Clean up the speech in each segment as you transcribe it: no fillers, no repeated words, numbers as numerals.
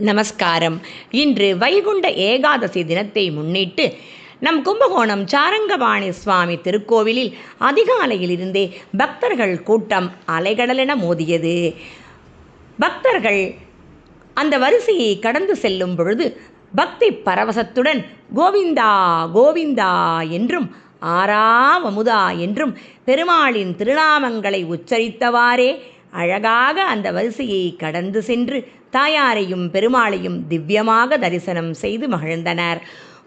நமஸ்காரம். இன்று வைகுண்ட ஏகாதசி தினத்தை முன்னிட்டு நம் கும்பகோணம் சாரங்கபாணி சுவாமி திருக்கோவிலில் அதிகாலையிலிருந்தே பக்தர்கள் கூட்டம் அலைகடலென மோதியது. பக்தர்கள் அந்த வரிசையை கடந்து செல்லும் பொழுது பக்தி பரவசத்துடன் கோவிந்தா கோவிந்தா என்றும் ஆராவமுதா என்றும் பெருமாளின் திருநாமங்களை உச்சரித்தவாறே அழகாக அந்த வரிசையை கடந்து சென்று தாயாரையும் பெருமாளையும் திவ்யமாக தரிசனம் செய்து மகிழ்ந்தனர்.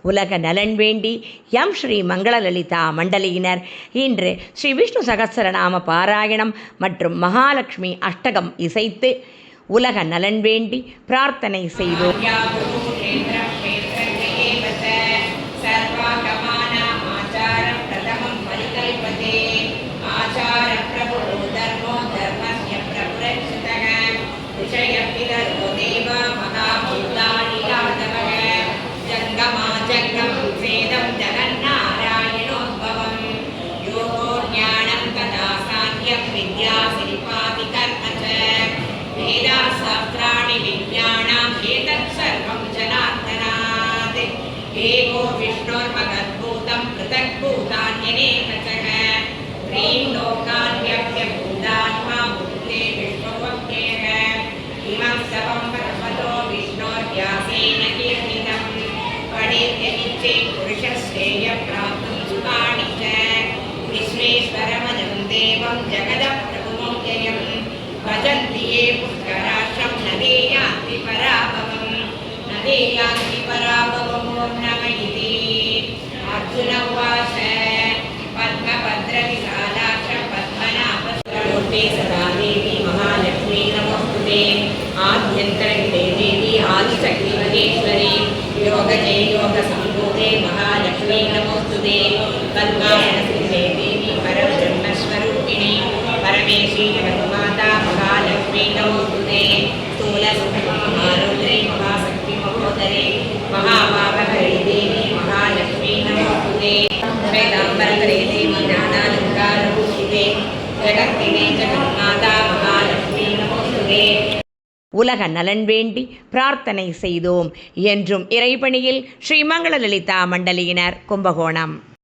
உலக நலன் வேண்டி ஸ்ரீ மங்களலலிதா மண்டலியினர் இன்று ஸ்ரீ விஷ்ணு சகஸ்ரநாம பாராயணம் மற்றும் மகாலட்சுமி அஷ்டகம் இசைத்து உலக நலன் வேண்டி பிரார்த்தனை செய்தோம். एको विष्णोर्मगद्भूतं पृथग्भूतान्यनेकचः ह्रीं लोकान्यभ्यभूतात्मा भूते विष्णुवक्येह इमं सवं परमतो विष्णोर्व्यासेन कीर्तितं पठेत्यनिच्छे पुरुषश्रेयप्राप्तुं सुखानि च विश्वेश्वरमनं देवं जगदप्रभुमव्ययं भजन्ति ये पुष्कराक्षं न देयान्ति पराभवं न देयान्ति पराभवम् अर्जुन उवाच पद्मभद्रविशालाक्ष पद्मनाभस्वरूपे सदा देवी महालक्ष्मी नमोस्तुते आद्यन्तरहिते देवी आदिशक्तिमहेश्वरी योगजे योगसम्भूते महालक्ष्मी नमोस्तुते पद्मासनस्थिते देवी परब्रह्मस्वरूपिणी परमेशी जगन्माता महालक्ष्मी नमोस्तुते स्थूलसुखमहारुद्रे महाशक्ति महोदरे महाभावहरे देवी महालक्ष्मी नमोस्तुते श्वेताम्बरधरे देवी नानालङ्कारभूषिते जगत्पिते जगन्माता महालक्ष्मी नमोस्तुते. உலக நலன் வேண்டி பிரார்த்தனை செய்தோம் என்றும் இறைபணியில் ஸ்ரீ மங்களலலிதா மண்டலியினர் கும்பகோணம்.